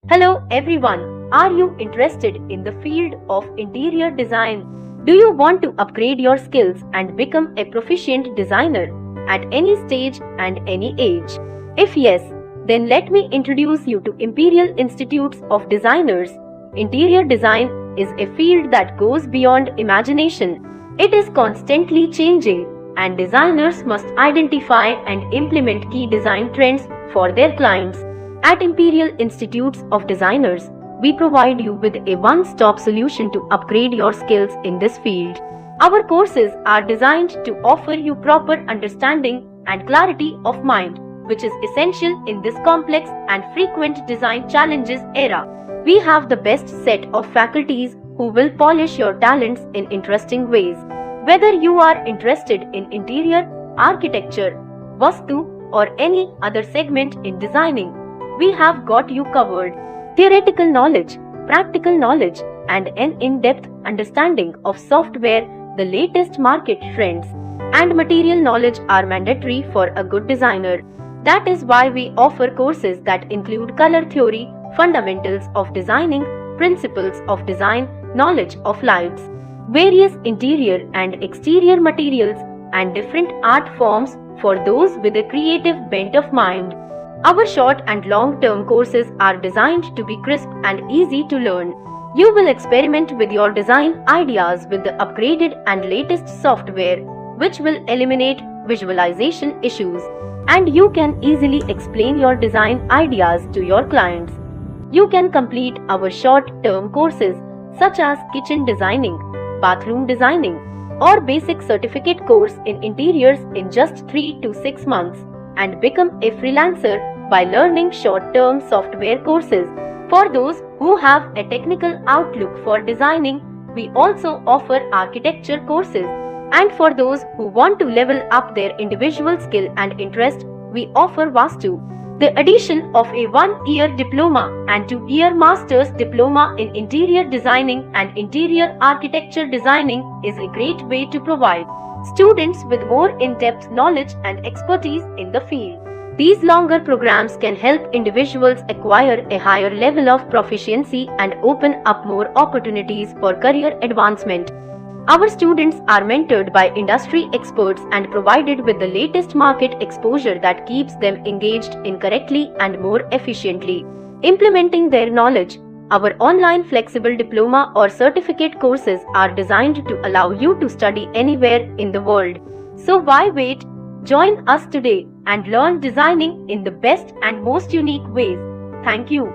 Hello everyone, are you interested in the field of interior design? Do you want to upgrade your skills and become a proficient designer at any stage and any age? If yes, then let me introduce you to Imperial Institutes of Designers. Interior design is a field that goes beyond imagination. It is constantly changing, and designers must identify and implement key design trends for their clients. At Imperial Institutes of Designers, we provide you with a one-stop solution to upgrade your skills in this field. Our courses are designed to offer you proper understanding and clarity of mind, which is essential in this complex and frequent design challenges era. We have the best set of faculties who will polish your talents in interesting ways. Whether you are interested in interior, architecture, vastu, or any other segment in designing, we have got you covered. Theoretical knowledge, practical knowledge, and an in-depth understanding of software, the latest market trends, and material knowledge are mandatory for a good designer. That is why we offer courses that include color theory, fundamentals of designing, principles of design, knowledge of lights, various interior and exterior materials, and different art forms for those with a creative bent of mind. Our short and long-term courses are designed to be crisp and easy to learn. You will experiment with your design ideas with the upgraded and latest software, which will eliminate visualization issues, and you can easily explain your design ideas to your clients. You can complete our short-term courses such as kitchen designing, bathroom designing, or basic certificate course in interiors in just 3 to 6 months, and become a freelancer by learning short-term software courses. For those who have a technical outlook for designing, we also offer architecture courses. And for those who want to level up their individual skill and interest, we offer Vastu. The addition of a 1-year diploma and 2-year master's diploma in interior designing and interior architecture designing is a great way to provide students with more in-depth knowledge and expertise in the field. These longer programs can help individuals acquire a higher level of proficiency and open up more opportunities for career advancement. Our students are mentored by industry experts and provided with the latest market exposure that keeps them engaged incorrectly and more efficiently, implementing their knowledge. Our online flexible diploma or certificate courses are designed to allow you to study anywhere in the world. So why wait? Join us today and learn designing in the best and most unique ways. Thank you.